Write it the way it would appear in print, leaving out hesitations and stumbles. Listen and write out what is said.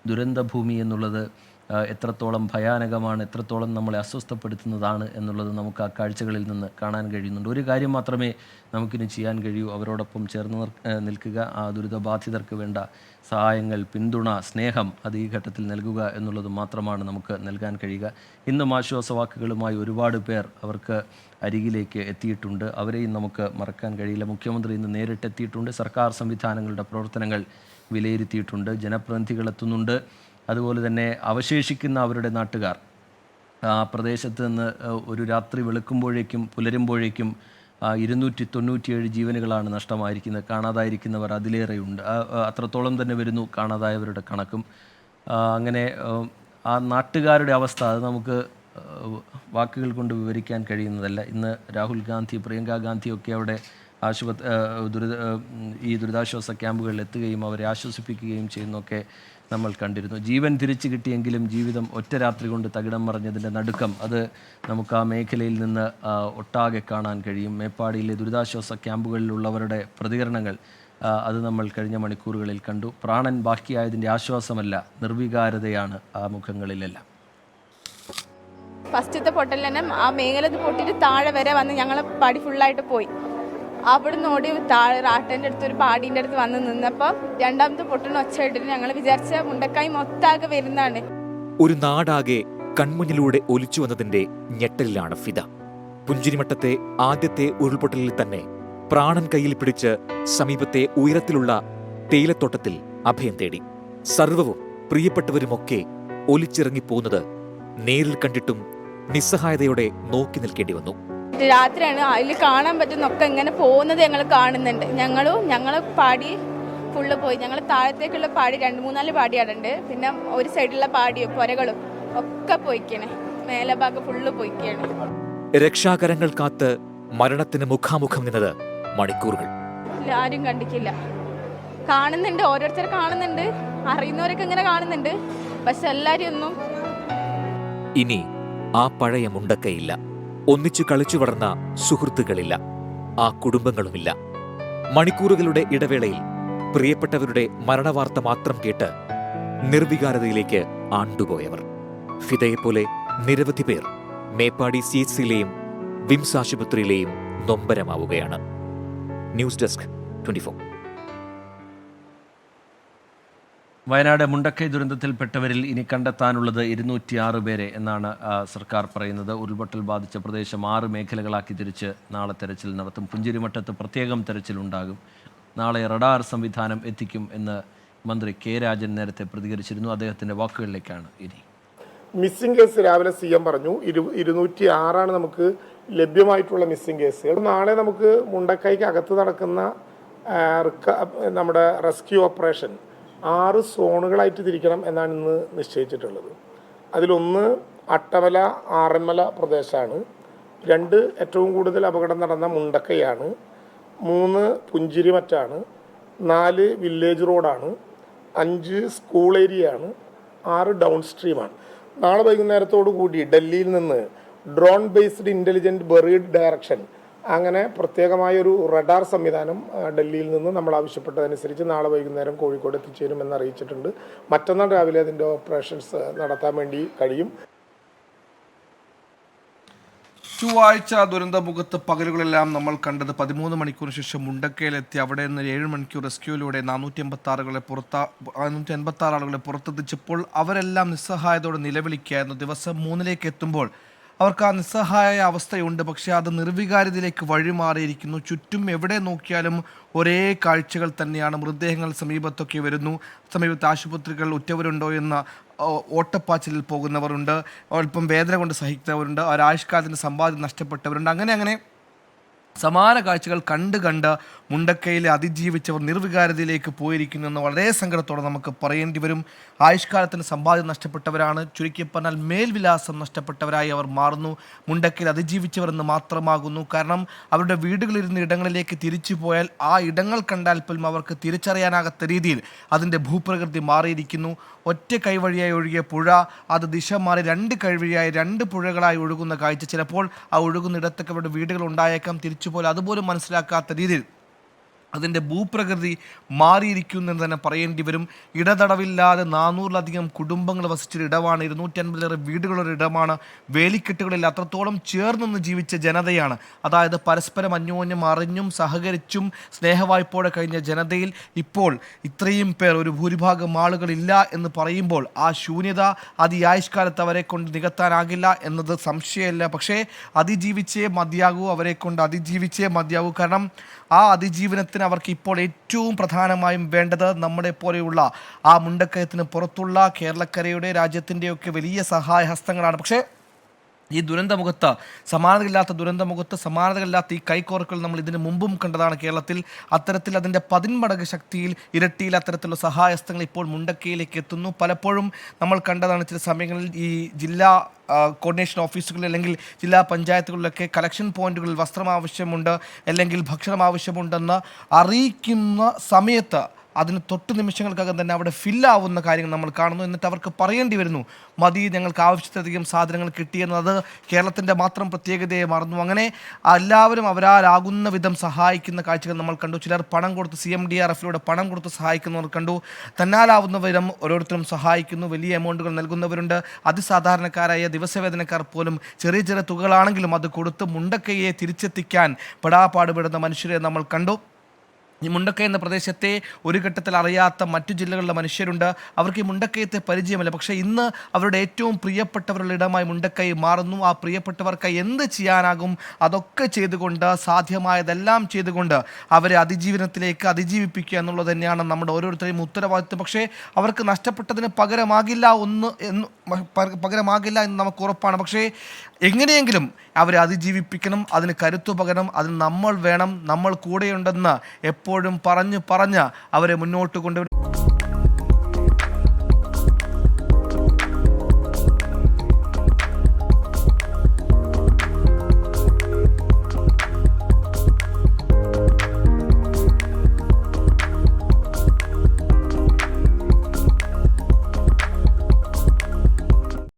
ദുരന്തഭൂമി എന്നുള്ളത് എത്രത്തോളം ഭയാനകമാണ്, എത്രത്തോളം നമ്മളെ അസ്വസ്ഥപ്പെടുത്തുന്നതാണ് എന്നുള്ളത് നമുക്ക് ആ കാഴ്ചകളിൽ നിന്ന് കാണാൻ കഴിയുന്നുണ്ട്. ഒരു കാര്യം മാത്രമേ നമുക്കിനി ചെയ്യാൻ കഴിയൂ, അവരോടൊപ്പം ചേർന്ന് നിൽക്കുക, ആ ദുരിതബാധിതർക്ക് വേണ്ട സഹായങ്ങൾ, പിന്തുണ, സ്നേഹം അത് ഈ ഘട്ടത്തിൽ നൽകുക എന്നുള്ളത് മാത്രമാണ് നമുക്ക് നൽകാൻ കഴിയുക. ഇന്നും ആശ്വാസവാക്കുകളുമായി ഒരുപാട് പേർ അവർക്ക് അരികിലേക്ക് എത്തിയിട്ടുണ്ട്. അവരെയും നമുക്ക് മറക്കാൻ കഴിയില്ല. മുഖ്യമന്ത്രി ഇന്ന് നേരിട്ടെത്തിയിട്ടുണ്ട്. സർക്കാർ സംവിധാനങ്ങളുടെ പ്രവർത്തനങ്ങൾ വിലയിരുത്തിയിട്ടുണ്ട്. ജനപ്രതിനിധികൾ എത്തുന്നുണ്ട്. അതുപോലെ തന്നെ അവശേഷിക്കുന്ന അവരുടെ നാട്ടുകാർ ആ പ്രദേശത്ത് നിന്ന് ഒരു രാത്രി വെളുക്കുമ്പോഴേക്കും പുലരുമ്പോഴേക്കും 297 ജീവനുകളാണ് നഷ്ടമായിരിക്കുന്നത്. കാണാതായിരിക്കുന്നവർ അതിലേറെയുണ്ട്. അത്രത്തോളം തന്നെ വരുന്നു കാണാതായവരുടെ കണക്കും. അങ്ങനെ ആ നാട്ടുകാരുടെ അവസ്ഥ അത് നമുക്ക് വാക്കുകൾ കൊണ്ട് വിവരിക്കാൻ കഴിയുന്നതല്ല. ഇന്ന് രാഹുൽ ഗാന്ധി, പ്രിയങ്ക ഗാന്ധിയൊക്കെ അവിടെ ഈ ദുരിതാശ്വാസ ക്യാമ്പുകളിൽ എത്തുകയും അവരെ ആശ്വസിപ്പിക്കുകയും ചെയ്യുന്നതൊക്കെ നമ്മൾ കണ്ടിരുന്നു. ജീവൻ തിരിച്ചു കിട്ടിയെങ്കിലും ജീവിതം ഒറ്റ രാത്രി കൊണ്ട് തകിടം മറിഞ്ഞതിൻ്റെ നടുക്കം അത് നമുക്ക് ആ മേഖലയിൽ നിന്ന് ഒട്ടാകെ കാണാൻ കഴിയും. മേപ്പാടിയിലെ ദുരിതാശ്വാസ ക്യാമ്പുകളിലുള്ളവരുടെ പ്രതികരണങ്ങൾ അത് നമ്മൾ കഴിഞ്ഞ മണിക്കൂറുകളിൽ കണ്ടു. പ്രാണൻ ബാക്കിയായതിൻ്റെ ആശ്വാസമല്ല, നിർവികാരതയാണ് ആ മുഖങ്ങളിലെല്ലാം. ഫസ്റ്റത്തെ പൊട്ടൽ തന്നെ ആ മേഖല പൊട്ടിയിട്ട് താഴെ വരെ വന്ന് ഞങ്ങളെ പാടി ഫുള്ളായിട്ട് പോയി. അവിടുന്ന് ഓടി താഴെ റാട്ടൻ്റെ അടുത്ത് ഒരു പാടീൻ്റെ അടുത്ത് വന്ന് നിന്നപ്പോൾ രണ്ടാമത്തെ പൊട്ടിന് ഒച്ചയിട്ടിട്ട് ഞങ്ങൾ വിചാരിച്ച മുണ്ടക്കായി മൊത്താകെ വരുന്നതാണ്. ഒരു നാടാകെ കൺമുന്നിലൂടെ ഒലിച്ചു വന്നതിന്റെ ഞെട്ടലിലാണ് ഫിദ. പുഞ്ചിരിമട്ടത്തെ ആദ്യത്തെ ഉരുൾപൊട്ടലിൽ തന്നെ പ്രാണൻ കയ്യിൽ പിടിച്ച് സമീപത്തെ ഉയരത്തിലുള്ള തേയിലത്തോട്ടത്തിൽ അഭയം തേടി. സർവവും പ്രിയപ്പെട്ടവരുമൊക്കെ ഒലിച്ചിറങ്ങിപ്പോകുന്നത് നേരിൽ കണ്ടിട്ടും നിസ്സഹായതയോടെ നോക്കി നിൽക്കേണ്ടി വന്നു. രാത്രിയാണ് അതിൽ കാണാൻ പറ്റുന്നൊക്കെ ഇങ്ങനെ പോകുന്നത് ഞങ്ങൾ കാണുന്നുണ്ട്. ഞങ്ങൾ പാടി ഫുള്ള് പോയി. ഞങ്ങൾ താഴത്തേക്കുള്ള പാടി 2-3 പാടിയാടുണ്ട്. പിന്നെ ഒരു സൈഡിലുള്ള പാടിയും പുരകളും ഒക്കെ പോയിക്കാണ്. മേലെ ഭാഗം ഫുള്ള് പോയിക്കാണ്. രക്ഷാകരങ്ങൾ കാത്ത് മരണത്തിന് മുഖാമുഖം നിന്നത് മണിക്കൂറുകൾ. ആരും കണ്ടിക്കില്ല. കാണുന്നുണ്ട്, ഓരോരുത്തർ കാണുന്നുണ്ട്, അറിയുന്നവരൊക്കെ ഇങ്ങനെ കാണുന്നുണ്ട്. പക്ഷെ എല്ലാരും ഒന്നും ഇനി ആ പഴയ മുണ്ടക്കയില്ല. ഒന്നിച്ചു കളിച്ചു വളർന്ന സുഹൃത്തുക്കളില്ല. ആ കുടുംബങ്ങളുമില്ല. മണിക്കൂറുകളുടെ ഇടവേളയിൽ പ്രിയപ്പെട്ടവരുടെ മരണവാർത്ത മാത്രം കേട്ട് നിർവികാരതയിലേക്ക് ആണ്ടുപോയവർ. ഫിദയെപ്പോലെ നിരവധി പേർ മേപ്പാടി CHCയിലെയും വിംസ് ആശുപത്രിയിലെയും നൊമ്പരമാവുകയാണ്. News desk 24. വയനാട് മുണ്ടക്കൈ ദുരന്തത്തിൽപ്പെട്ടവരിൽ ഇനി കണ്ടെത്താനുള്ളത് 206 പേരെ എന്നാണ് സർക്കാർ പറയുന്നത്. ഉരുൾപൊട്ടൽ ബാധിച്ച പ്രദേശം 6 മേഖലകളാക്കി തിരിച്ച് നാളെ തെരച്ചിൽ നടത്തും. പുഞ്ചിരിമട്ടത്ത് പ്രത്യേകം തെരച്ചിലുണ്ടാകും. നാളെ റഡാർ സംവിധാനം എത്തിക്കും എന്ന് മന്ത്രി കെ രാജൻ നേരത്തെ പ്രതികരിച്ചിരുന്നു. അദ്ദേഹത്തിൻ്റെ വാക്കുകളിലേക്കാണ് ഇനി. മിസ്സിംഗ് കേസ് രാവിലെ CM പറഞ്ഞു 206 നമുക്ക് ലഭ്യമായിട്ടുള്ള മിസ്സിംഗ് കേസുകൾ. നാളെ നമുക്ക് മുണ്ടക്കൈക്ക് അകത്ത് നടക്കുന്ന നമ്മുടെ റെസ്ക്യൂ ഓപ്പറേഷൻ 6 സോണുകളായിട്ട് തിരിക്കണം എന്നാണ് ഇന്ന് നിശ്ചയിച്ചിട്ടുള്ളത്. അതിലൊന്ന് അട്ടമല ആറന്മല പ്രദേശമാണ്. 2 ഏറ്റവും കൂടുതൽ അപകടം നടന്ന മുണ്ടക്കൈയാണ്. 3 പുഞ്ചിരിമറ്റാണ്. 4 വില്ലേജ് റോഡാണ്. 5 സ്കൂൾ ഏരിയയാണ്. 6 ഡൗൺ സ്ട്രീമാണ്. നാളെ വൈകുന്നേരത്തോടു കൂടി ഡൽഹിയിൽ നിന്ന് drone based intelligent buried direction അങ്ങനെ പ്രത്യേകമായൊരു റഡാർ സംവിധാനം ഡൽഹിയിൽ നിന്ന് നമ്മൾ ആവശ്യപ്പെട്ടതനുസരിച്ച് നാളെ വൈകുന്നേരം കോഴിക്കോട് എത്തിച്ചേരുമെന്ന് അറിയിച്ചിട്ടുണ്ട്. മറ്റന്നാൾ രാവിലെ അതിൻ്റെ ഓപ്പറേഷൻസ് നടത്താൻ വേണ്ടി കഴിയും. ചൊവ്വാഴ്ച ദുരന്തമുഖത്ത് പകലുകളെല്ലാം നമ്മൾ കണ്ടത് 13 മണിക്കൂറിന് ശേഷം മുണ്ടക്കയിലെത്തി അവിടെ നിന്ന് 7 മണിക്കൂർ റെസ്ക്യൂയിലൂടെ 486 ആളുകളെ പുറത്തെത്തിച്ചപ്പോൾ അവരെല്ലാം നിസ്സഹായതയോടെ നിലവിളിക്കുകയായിരുന്നു. ദിവസം 3ലേക്ക് എത്തുമ്പോൾ അവർക്ക് ആ നിസ്സഹായ അവസ്ഥയുണ്ട്. പക്ഷേ അത് നിർവികാരതയിലേക്ക് വഴിമാറിയിരിക്കുന്നു. ചുറ്റും എവിടെ നോക്കിയാലും ഒരേ കാഴ്ചകൾ തന്നെയാണ്. മൃതദേഹങ്ങൾ സമീപത്തൊക്കെ വരുന്നു. സമീപത്തെ ആശുപത്രികൾ ഉറ്റവരുണ്ടോ എന്ന ഓട്ടപ്പാച്ചിലിൽ പോകുന്നവരുണ്ട്. അല്പം വേദന കൊണ്ട് സഹിക്കുന്നവരുണ്ട്. ഒരാഴ്ചക്കാലത്തിന് സമ്പാദ്യം നഷ്ടപ്പെട്ടവരുണ്ട്. അങ്ങനെ സമാന കാഴ്ചകൾ കണ്ട് മുണ്ടക്കയിലെ അതിജീവിച്ചവർ നിർവികാരതയിലേക്ക് പോയിരിക്കുന്നു എന്ന് വളരെ സങ്കടത്തോടെ നമുക്ക് പറയേണ്ടി വരും. ആയുഷ്കാലത്തിന് സമ്പാദ്യം നഷ്ടപ്പെട്ടവരാണ്. ചുരുക്കി പറഞ്ഞാൽ മേൽവിലാസം നഷ്ടപ്പെട്ടവരായി അവർ മാറുന്നു. മുണ്ടക്കയിൽ അതിജീവിച്ചവരെന്ന് മാത്രമാകുന്നു. കാരണം അവരുടെ വീടുകളിലിരുന്ന ഇടങ്ങളിലേക്ക് തിരിച്ചു പോയാൽ ആ ഇടങ്ങൾ കണ്ടാൽ പോലും അവർക്ക് തിരിച്ചറിയാനാകാത്ത രീതിയിൽ അതിൻ്റെ ഭൂപ്രകൃതി മാറിയിരിക്കുന്നു. ഒറ്റ കൈവഴിയായി ഒഴുകിയ പുഴ അത് ദിശ മാറി 2 കൈവഴിയായി 2 പുഴകളായി ഒഴുകുന്ന കാഴ്ച. ചിലപ്പോൾ ആ ഒഴുകുന്നിടത്തൊക്കെ അവരുടെ വീടുകൾ ഉണ്ടായേക്കാം. തിരിച്ചുപോലെ അതുപോലും മനസ്സിലാക്കാത്ത രീതിയിൽ അതിൻ്റെ ഭൂപ്രകൃതി മാറിയിരിക്കുന്നു എന്ന് തന്നെ പറയേണ്ടി വരും. ഇടതടവില്ലാതെ 400-ലധികം കുടുംബങ്ങൾ വസിച്ചൊരു ഇടമാണ്, 250-ലേറെ വീടുകളൊരു ഇടമാണ്, വേലിക്കെട്ടുകളിൽ അത്രത്തോളം ചേർന്ന് ജീവിച്ച ജനതയാണ്. അതായത് പരസ്പരം അന്യോന്യം അറിഞ്ഞും സഹകരിച്ചും സ്നേഹവായ്പോടെ കഴിഞ്ഞ ജനതയിൽ ഇപ്പോൾ ഇത്രയും പേർ, ഒരു ഭൂരിഭാഗം ആളുകളില്ല എന്ന് പറയുമ്പോൾ ആ ശൂന്യത അതിയായുഷ്കാലത്ത് അവരെ കൊണ്ട് നികത്താനാകില്ല എന്നത് സംശയമില്ല. പക്ഷേ അതിജീവിച്ചേ മതിയാകൂ, അവരെ കൊണ്ട് അതിജീവിച്ചേ മതിയാകൂ. കാരണം ആ അതിജീവനത്തിന് അവർക്ക് ഇപ്പോൾ ഏറ്റവും പ്രധാനമായും വേണ്ടത് നമ്മുടെ പോലെയുള്ള ആ മുണ്ടക്കയത്തിന് പുറത്തുള്ള കേരളക്കരയുടെ രാജ്യത്തിൻ്റെയൊക്കെ വലിയ സഹായ ഹസ്തങ്ങളാണ്. പക്ഷേ ഈ ദുരന്തമുഖത്ത്, സമാനതകളില്ലാത്ത ദുരന്തമുഖത്ത് സമാനതകളില്ലാത്ത ഈ കൈകോർക്കൽ നമ്മൾ ഇതിനു മുമ്പും കണ്ടതാണ് കേരളത്തിൽ. അത്തരത്തിൽ അതിൻ്റെ 10 മടങ്ങ് ശക്തിയിൽ ഇരട്ടിയിൽ അത്തരത്തിലുള്ള സഹായഹസ്തങ്ങൾ ഇപ്പോൾ മുണ്ടക്കയിലേക്ക് എത്തുന്നു. പലപ്പോഴും നമ്മൾ കണ്ടതാണ് ചില സമയങ്ങളിൽ ഈ ജില്ലാ കോർഡിനേഷൻ ഓഫീസുകളിൽ അല്ലെങ്കിൽ ജില്ലാ പഞ്ചായത്തുകളിലൊക്കെ കളക്ഷൻ പോയിന്റുകളിൽ വസ്ത്രം ആവശ്യമുണ്ട് അല്ലെങ്കിൽ ഭക്ഷണം ആവശ്യമുണ്ടെന്ന് അറിയിക്കുന്ന സമയത്ത് അതിന് തൊട്ട് നിമിഷങ്ങൾക്കകം തന്നെ അവിടെ ഫില്ലാവുന്ന കാര്യങ്ങൾ നമ്മൾ കാണുന്നു. എന്നിട്ട് അവർക്ക് പറയേണ്ടി വരുന്നു, മതി, ഞങ്ങൾക്ക് ആവശ്യത്തിലധികം സാധനങ്ങൾ കിട്ടിയെന്നത് കേരളത്തിൻ്റെ മാത്രം പ്രത്യേകതയെ മറന്നു. അങ്ങനെ എല്ലാവരും അവരാലാകുന്ന വിധം സഹായിക്കുന്ന കാഴ്ചകൾ നമ്മൾ കണ്ടു. ചിലർ പണം കൊടുത്ത് CMDRFിലൂടെ പണം കൊടുത്ത് സഹായിക്കുന്നവർ കണ്ടു. തന്നാലാവുന്ന വിധം ഓരോരുത്തരും സഹായിക്കുന്നു. വലിയ എമൗണ്ടുകൾ നൽകുന്നവരുണ്ട്. അതിസാധാരണക്കാരായ ദിവസവേതനക്കാർ പോലും ചെറിയ ചെറിയ തുകകളാണെങ്കിലും അത് കൊടുത്ത് മുണ്ടക്കൈയെ തിരിച്ചെത്തിക്കാൻ പെടാപ്പാടുപെടുന്ന മനുഷ്യരെ നമ്മൾ കണ്ടു. ഈ മുണ്ടക്കൈ എന്ന പ്രദേശത്തെ ഒരു ഘട്ടത്തിൽ അറിയാത്ത മറ്റു ജില്ലകളിലെ മനുഷ്യരുണ്ട്. അവർക്ക് ഈ മുണ്ടക്കയത്തെ പരിചയമില്ല. പക്ഷേ ഇന്ന് അവരുടെ ഏറ്റവും പ്രിയപ്പെട്ടവരുടെ ഇടമായി മുണ്ടക്കൈ മാറുന്നു. ആ പ്രിയപ്പെട്ടവർക്ക് എന്ത് ചെയ്യാനാകും അതൊക്കെ ചെയ്തുകൊണ്ട്, സാധ്യമായതെല്ലാം ചെയ്തുകൊണ്ട് അവരെ അതിജീവിപ്പിക്കുക എന്നുള്ളത് തന്നെയാണ് നമ്മുടെ ഓരോരുത്തരെയും ഉത്തരവാദിത്വം. പക്ഷേ അവർക്ക് നഷ്ടപ്പെട്ടതിന് പകരമാകില്ല എന്ന് നമുക്ക് ഉറപ്പാണ്. പക്ഷേ എങ്ങനെയെങ്കിലും അവരെ അതിജീവിപ്പിക്കണം, അതിന് കരുത്തു പകരണം, അതിന് നമ്മൾ വേണം, നമ്മൾ കൂടെയുണ്ടെന്ന് എപ്പോഴും പറഞ്ഞ് അവരെ മുന്നോട്ട് കൊണ്ടുവരും.